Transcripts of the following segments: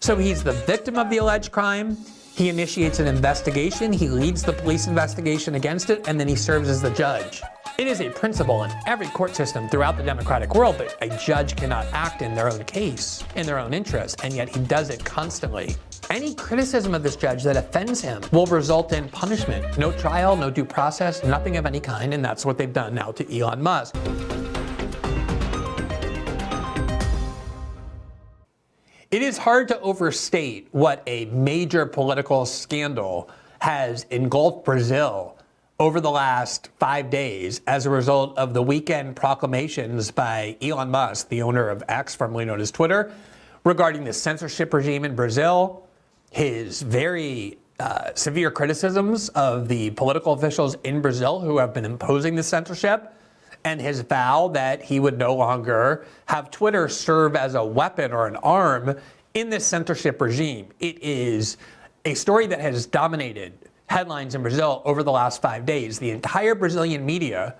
So he's the victim of the alleged crime. He initiates an investigation. He leads the police investigation against it, and then he serves as the judge. It is a principle in every court system throughout the democratic world that a judge cannot act in their own case, in their own interest, and yet he does it constantly. Any criticism of this judge that offends him will result in punishment. No trial, no due process, nothing of any kind, and that's what they've done now to Elon Musk. It is hard to overstate what a major political scandal has engulfed Brazil over the last 5 days as a result of the weekend proclamations by Elon Musk, the owner of X, formerly known as Twitter, regarding the censorship regime in Brazil, his very severe criticisms of the political officials in Brazil who have been imposing the censorship, and his vow that he would no longer have Twitter serve as a weapon or an arm in this censorship regime. It is a story that has dominated headlines in Brazil over the last 5 days. The entire Brazilian media,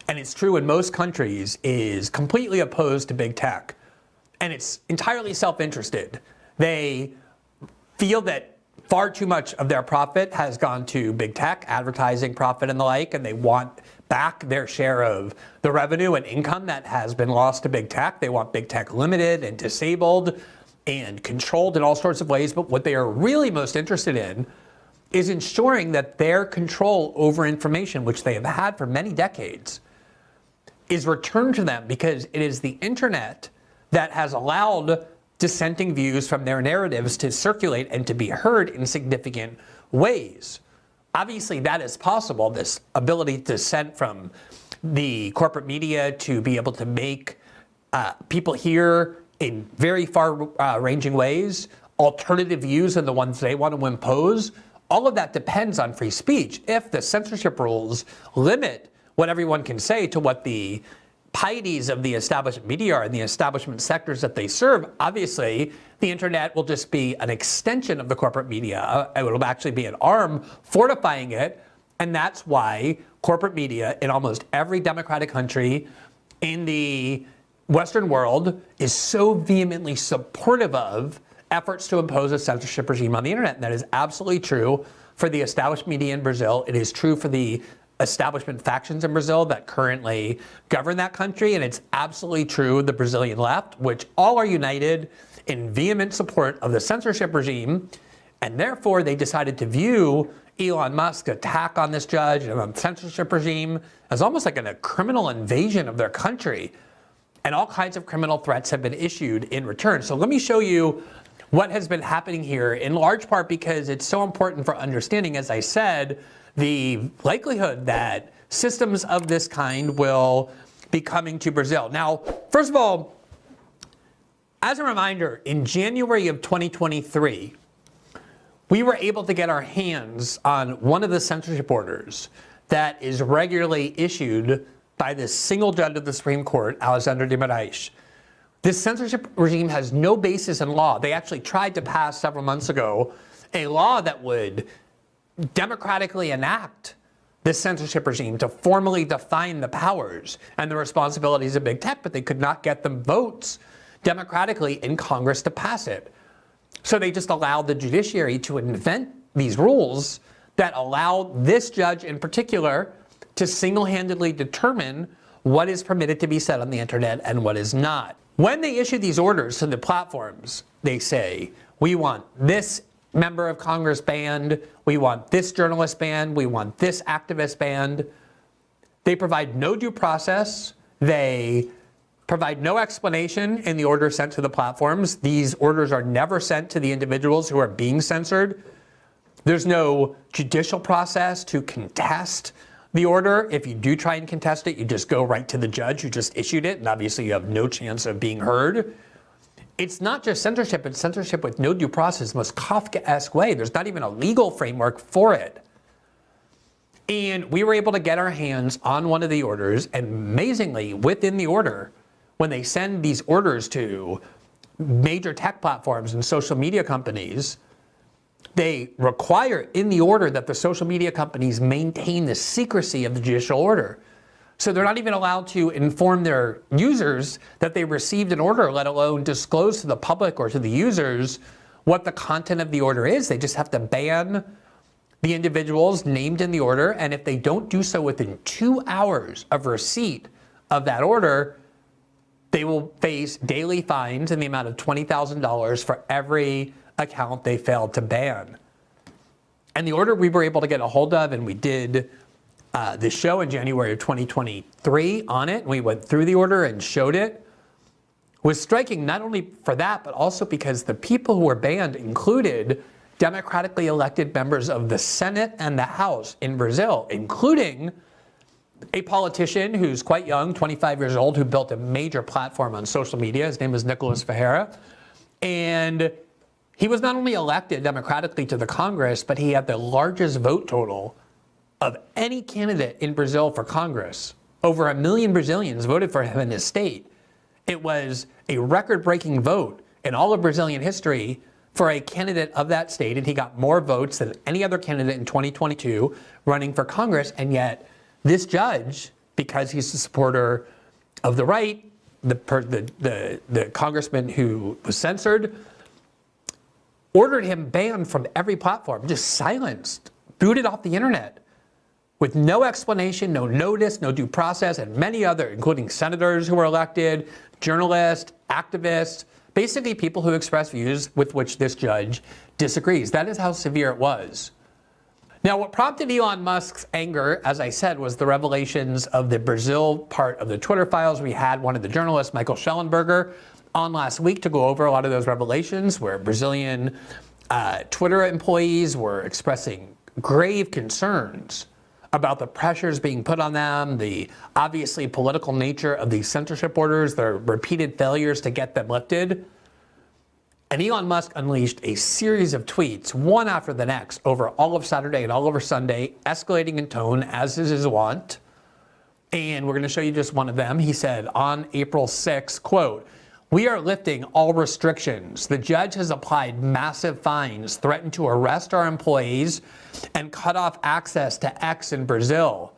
and it's true in most countries, is completely opposed to big tech. And it's entirely self-interested. They feel that far too much of their profit has gone to big tech, advertising profit and the like, and they want back their share of the revenue and income that has been lost to big tech. They want big tech limited and disabled and controlled in all sorts of ways. But what they are really most interested in is ensuring that their control over information, which they have had for many decades, is returned to them, because it is the internet that has allowed dissenting views from their narratives to circulate and to be heard in significant ways. Obviously, that is possible, this ability to dissent from the corporate media to be able to make people hear in very far-ranging ways alternative views than the ones they want to impose. All of that depends on free speech. If the censorship rules limit what everyone can say to what the pieties of the establishment media are and the establishment sectors that they serve, obviously the internet will just be an extension of the corporate media. It will actually be an arm fortifying it. And that's why corporate media in almost every democratic country in the Western world is so vehemently supportive of efforts to impose a censorship regime on the internet. And that is absolutely true for the established media in Brazil. It is true for the establishment factions in Brazil that currently govern that country. And it's absolutely true the Brazilian left, which all are united in vehement support of the censorship regime. And therefore, they decided to view Elon Musk's attack on this judge and on the censorship regime as almost like a criminal invasion of their country. And all kinds of criminal threats have been issued in return. So let me show you what has been happening here, in large part because it's so important for understanding, as I said, the likelihood that systems of this kind will be coming to Brazil. Now, first of all, as a reminder, in January of 2023, we were able to get our hands on one of the censorship orders that is regularly issued by this single judge of the Supreme Court, Alexandre de Moraes. This censorship regime has no basis in law. They actually tried to pass several months ago a law that would democratically enact this censorship regime to formally define the powers and the responsibilities of big tech, but they could not get them votes democratically in Congress to pass it. So they just allowed the judiciary to invent these rules that allow this judge in particular to single-handedly determine what is permitted to be said on the internet and what is not. When they issue these orders to the platforms, they say, we want this member of Congress banned, we want this journalist banned, we want this activist banned. They provide no due process. They provide no explanation in the order sent to the platforms. These orders are never sent to the individuals who are being censored. There's no judicial process to contest the order. If you do try and contest it, you just go right to the judge who just issued it, and obviously you have no chance of being heard. It's not just censorship, it's censorship with no due process, most Kafkaesque way. There's not even a legal framework for it. And we were able to get our hands on one of the orders, and amazingly, within the order, when they send these orders to major tech platforms and social media companies, they require in the order that the social media companies maintain the secrecy of the judicial order. So they're not even allowed to inform their users that they received an order, let alone disclose to the public or to the users what the content of the order is. They just have to ban the individuals named in the order, and if they don't do so within 2 hours of receipt of that order, they will face daily fines in the amount of $20,000 for every account they failed to ban. And the order we were able to get a hold of, and we did this show in January of 2023 on it, and we went through the order and showed it, was striking not only for that, but also because the people who were banned included democratically elected members of the Senate and the House in Brazil, including a politician who's quite young, 25 years old, who built a major platform on social media. His name is Nicolas Ferreira. And he was not only elected democratically to the Congress, but he had the largest vote total of any candidate in Brazil for Congress. Over 1 million Brazilians voted for him in his state. It was a record-breaking vote in all of Brazilian history for a candidate of that state, and he got more votes than any other candidate in 2022 running for Congress. And yet this judge, because he's a supporter of the right, the congressman who was censored, ordered him banned from every platform, just silenced, booted off the internet with no explanation, no notice, no due process, and many other, including senators who were elected, journalists, activists, basically people who express views with which this judge disagrees. That is how severe it was. Now, what prompted Elon Musk's anger, as I said, was the revelations of the Brazil part of the Twitter files. We had one of the journalists, Michael Schellenberger, on last week to go over a lot of those revelations where Brazilian Twitter employees were expressing grave concerns about the pressures being put on them, the obviously political nature of these censorship orders, their repeated failures to get them lifted. And Elon Musk unleashed a series of tweets, one after the next, over all of Saturday and all over Sunday, escalating in tone, as is his wont. And we're going to show you just one of them. He said on April 6th, quote, "We are lifting all restrictions. The judge has applied massive fines, threatened to arrest our employees, and cut off access to X in Brazil.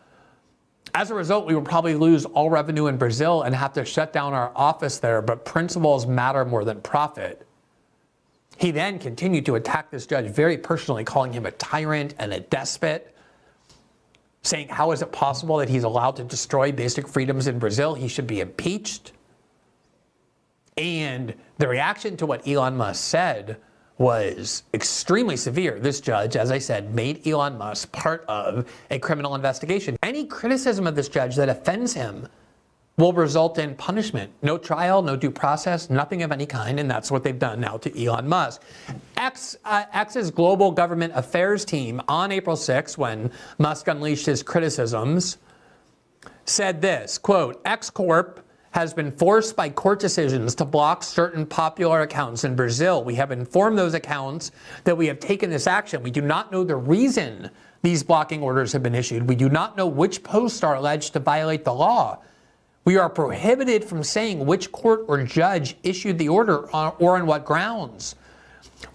As a result, we will probably lose all revenue in Brazil and have to shut down our office there, but principles matter more than profit." He then continued to attack this judge very personally, calling him a tyrant and a despot, saying how is it possible that he's allowed to destroy basic freedoms in Brazil? He should be impeached. And the reaction to what Elon Musk said was extremely severe. This judge, as I said, made Elon Musk part of a criminal investigation. Any criticism of this judge that offends him will result in punishment. No trial, no due process, nothing of any kind, and that's what they've done now to Elon Musk. X's global government affairs team on April 6th, when Musk unleashed his criticisms, said this, quote, "X Corp has been forced by court decisions to block certain popular accounts in Brazil. We have informed those accounts that we have taken this action. We do not know the reason these blocking orders have been issued. We do not know which posts are alleged to violate the law. We are prohibited from saying which court or judge issued the order or on what grounds.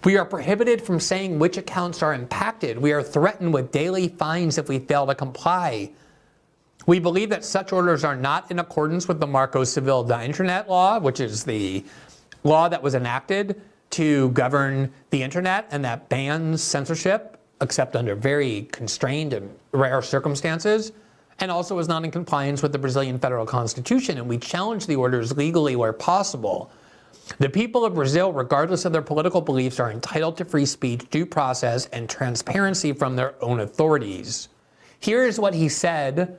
We are prohibited from saying which accounts are impacted. We are threatened with daily fines if we fail to comply. We believe that such orders are not in accordance with the Marco Civil da Internet law, which is the law that was enacted to govern the internet and that bans censorship, except under very constrained and rare circumstances, and also is not in compliance with the Brazilian federal constitution. And we challenge the orders legally where possible. The people of Brazil, regardless of their political beliefs, are entitled to free speech, due process, and transparency from their own authorities." Here is what he said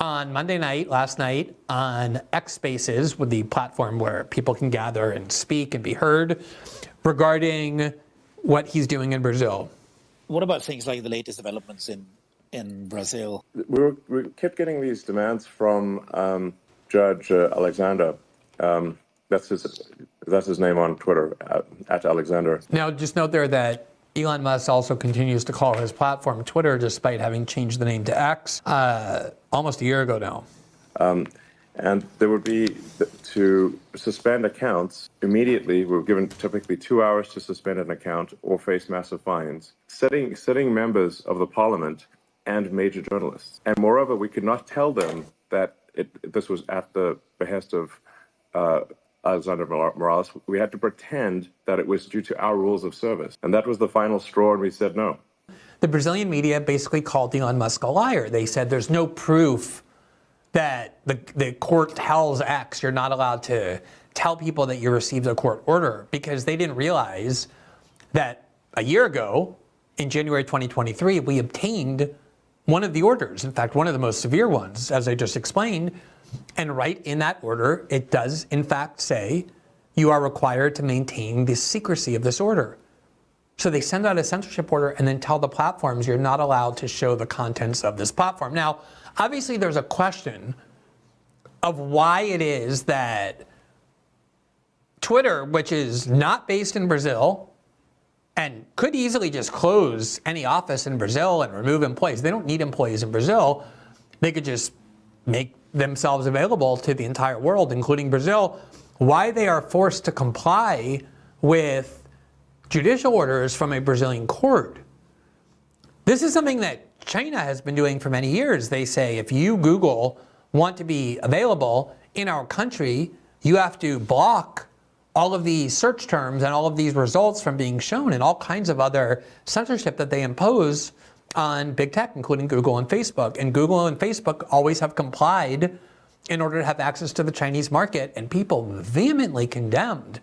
on Monday night, last night, on X Spaces, with the platform where people can gather and speak and be heard, regarding what he's doing in Brazil. What about things like the latest developments in Brazil? We kept getting these demands from Judge Alexandre. That's his name on Twitter, at Alexander. Now, just note there that Elon Musk also continues to call his platform Twitter, despite having changed the name to X almost a year ago now. And there would be, to suspend accounts immediately, we're given typically 2 hours to suspend an account or face massive fines, sitting members of the parliament and major journalists. And moreover, we could not tell them that this was at the behest of Alexandre Moraes. We had to pretend that it was due to our rules of service. And that was the final straw, and we said no. The Brazilian media basically called Elon Musk a liar. They said there's no proof that the court tells X you're not allowed to tell people that you received a court order, because they didn't realize that a year ago, in January 2023, we obtained one of the orders, in fact, one of the most severe ones, as I just explained. And right in that order, it does, in fact, say you are required to maintain the secrecy of this order. So they send out a censorship order and then tell the platforms you're not allowed to show the contents of this platform. Now, obviously, there's a question of why it is that Twitter, which is not based in Brazil and could easily just close any office in Brazil and remove employees. They don't need employees in Brazil. They could just make themselves available to the entire world, including Brazil. Why they are forced to comply with judicial orders from a Brazilian court. This is something that China has been doing for many years. They say if you, Google, want to be available in our country, you have to block all of these search terms and all of these results from being shown, and all kinds of other censorship that they impose on big tech, including Google and Facebook. And Google and Facebook always have complied in order to have access to the Chinese market, and people vehemently condemned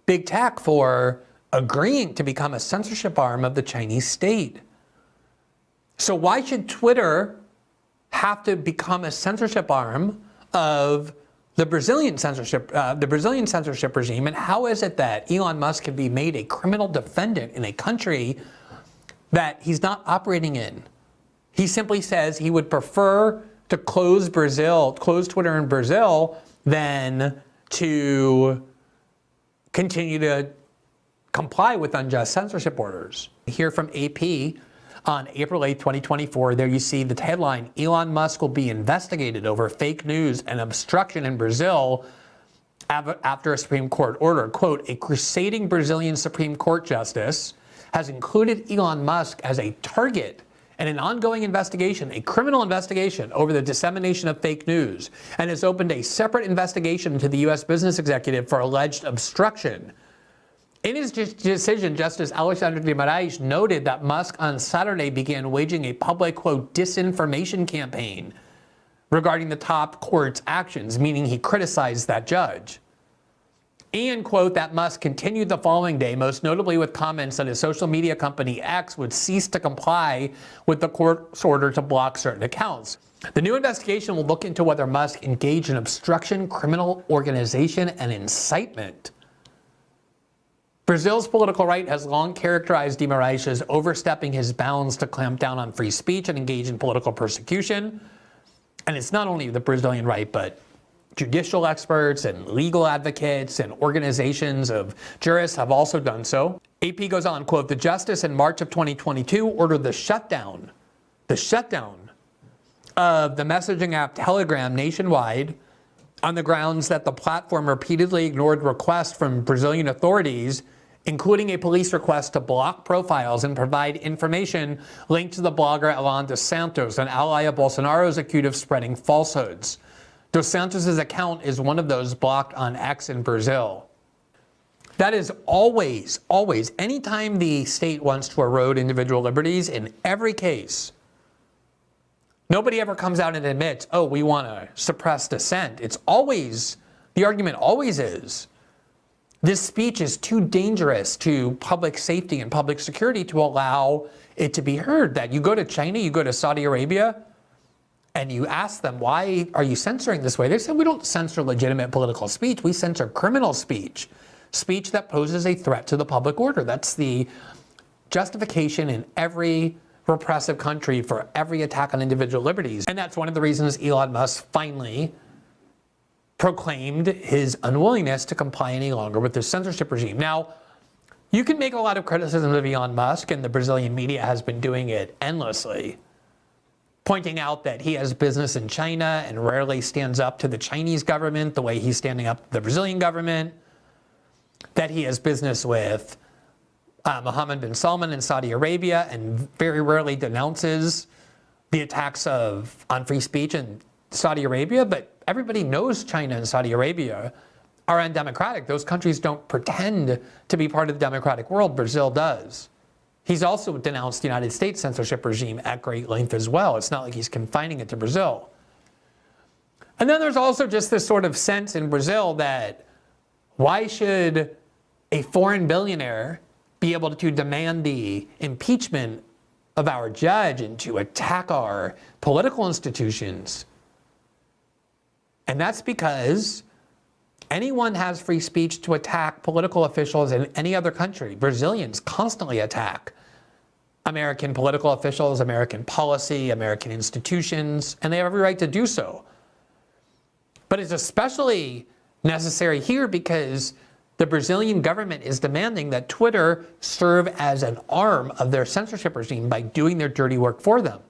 big tech for agreeing to become a censorship arm of the Chinese state. So why should Twitter have to become a censorship arm of the Brazilian censorship regime? And how is it that Elon Musk can be made a criminal defendant in a country that he's not operating in? He simply says he would prefer to close Twitter in Brazil than to continue to comply with unjust censorship orders. Here from AP on April 8, 2024, there you see the headline, Elon Musk will be investigated over fake news and obstruction in Brazil after a Supreme Court order. Quote, a crusading Brazilian Supreme Court justice has included Elon Musk as a target in an ongoing investigation, a criminal investigation over the dissemination of fake news, and has opened a separate investigation into the U.S. business executive for alleged obstruction. In his decision, Justice Alexandre de Moraes noted that Musk on Saturday began waging a public, quote, disinformation campaign regarding the top court's actions, meaning he criticized that judge. And, quote, that Musk continued the following day, most notably with comments that his social media company X would cease to comply with the court's order to block certain accounts. The new investigation will look into whether Musk engaged in obstruction, criminal organization, and incitement. Brazil's political right has long characterized de Moraes as overstepping his bounds to clamp down on free speech and engage in political persecution. And it's not only the Brazilian right, but judicial experts and legal advocates and organizations of jurists have also done so. AP goes on, quote, the justice in March of 2022 ordered the shutdown of the messaging app Telegram nationwide on the grounds that the platform repeatedly ignored requests from Brazilian authorities, including a police request to block profiles and provide information linked to the blogger Elon dos Santos, an ally of Bolsonaro's accused of spreading falsehoods. Dos Santos' account is one of those blocked on X in Brazil. That is always, anytime the state wants to erode individual liberties, in every case, nobody ever comes out and admits, oh, we want to suppress dissent. It's always, the argument always is, this speech is too dangerous to public safety and public security to allow it to be heard. That you go to China, you go to Saudi Arabia, and you ask them, why are you censoring this way? They say, we don't censor legitimate political speech. We censor criminal speech, speech that poses a threat to the public order. That's the justification in every repressive country for every attack on individual liberties. And that's one of the reasons Elon Musk finally proclaimed his unwillingness to comply any longer with the censorship regime. Now, you can make a lot of criticisms of Elon Musk, and the Brazilian media has been doing it endlessly, pointing out that he has business in China and rarely stands up to the Chinese government the way he's standing up to the Brazilian government, that he has business with Mohammed bin Salman in Saudi Arabia and very rarely denounces the attacks on free speech and Saudi Arabia, but everybody knows China and Saudi Arabia are undemocratic. Those countries don't pretend to be part of the democratic world. Brazil does. He's also denounced the United States censorship regime at great length as well. It's not like he's confining it to Brazil. And then there's also just this sort of sense in Brazil that why should a foreign billionaire be able to demand the impeachment of our judge and to attack our political institutions? And that's because anyone has free speech to attack political officials in any other country. Brazilians constantly attack American political officials, American policy, American institutions, and they have every right to do so. But it's especially necessary here because the Brazilian government is demanding that Twitter serve as an arm of their censorship regime by doing their dirty work for them.